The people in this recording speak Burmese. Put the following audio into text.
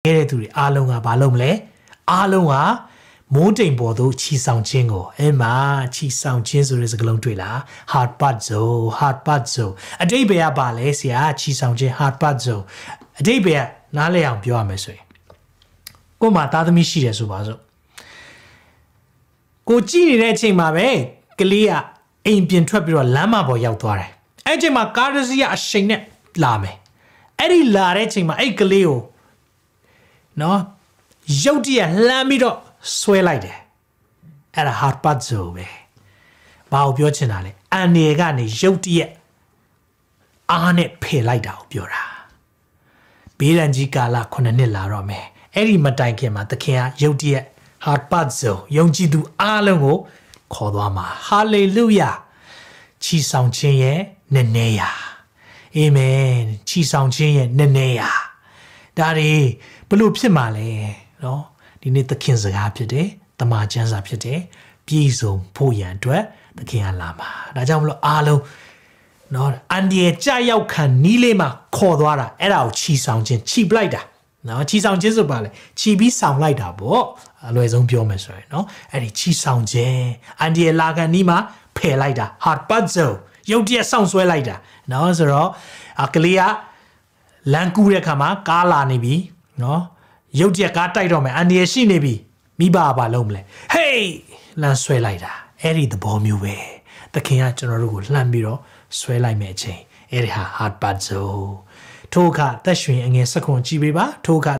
တဲ့သူတွေအားလုံးကဘာလုပ်မလဲအားလုံးကမိုးတိမ်ပေါ်သို့ချီဆောင်ခြင်းကိုအဲ့မှာချီဆောင်ခြင်းဆိုတဲ့စကားလုံးတွေ့လား hard part zone hard part zone အတိတ်ဘယ်ကပါလဲဆရာချီဆောင်ခြင်း hard part zone အတိတ်ဘယ်ကနားလည်အောင်ပြောရမယ်ဆိုရင်ကို့မှာသားသမီးရှိတယ်ဆိုပါစို့ကိုကြည့်နေတဲ့အချိန်မှာပဲကလေးကအိမ်ပြင်ထွက်ပြီးတော့လမ်းမပေါ်ရောက်သွားတယ်အဲ့ချိန်မှာကားတစ်စီးကအရှိန်နဲ့လာမယ်အဲ့ဒီလာတဲ့အချိန်မှာအဲ့ကလေးကိုနော်ရုတ်တရက်လှမ်းပြီးတော့ဆွဲလိုက်တယ်အဲ့ဒါ hard part zone ပဲဘာကိုပြောချင်တာလဲအန်နေကနေရုတ်တရက်အားနဲ့ဖယ်လိုက်တာကိုပြောတာဘေးရန်ကြီးကာလ9နှစ်လာတော့မယ်အဲ့ဒီမတိုင်ခင်မှာသခင်ကရုတ်တရက် hard part zone ယုံကြည်သူအားလုံးကိုခေါ်သွားမှာ hallelujah ချီဆောင်ခြင်းရဲ့နည်းနည်းရာအာမင်ချီဆောင်ခြင်းရဲ့နည်းနည်းရာဒါတွေဘလို့ဖြစ်မှာလဲနော်ဒီနေ့သခင်စကားဖြစ်တယ်တမန်ကျမ်းစာဖြစ်တယ်ပြည်စုံဖို့ရန်အတွက်သခင်ကလာမှာဒါကြောင့်မလို့အားလုံးနော်အန်ဒီရဲ့ကြာရောက်ခံနီးလေးမှာခေါ်သွားတာအဲ့ဒါကိုချီဆောင်ခြင်းချီပလိုက်တာနော်ချီဆောင်ခြင်းဆိုပါလေချီပြီးဆောင်လိုက်တာပေါ့အလွယ်ဆုံးပြောမယ်ဆိုရင်နော်အဲ့ဒီချီဆောင်ခြင်းအန်ဒီရဲ့လာခံနီးမှာဖယ်လိုက်တာ hard part zone ရုတ်တရက်ဆောင်ဆွဲလိုက်တာနော်ဆိုတော့ကလေးကလန်ကူးတဲ့ခါမှာကားလာနေပြီနော်ရုတ်တရက်ကားတိုက်တော့မယ်အန်ဒီရဲ့ရှိနေပြီမိဘဘာလုပ်မလဲဟေးလန်ဆွဲလိုက်တာအဲ့ဒီသဘောမျိုးပဲသခင်ကကျွန်တော်တို့ကိုလှမ်းပြီးတော့ဆွဲလိုက်မယ်အချိန်အဲ့ဒီဟာ hard part zone ထိုအခါသက်ရွှင်အငယ်စက္ကွန်ကြည့်ပေးပါထိုအခါ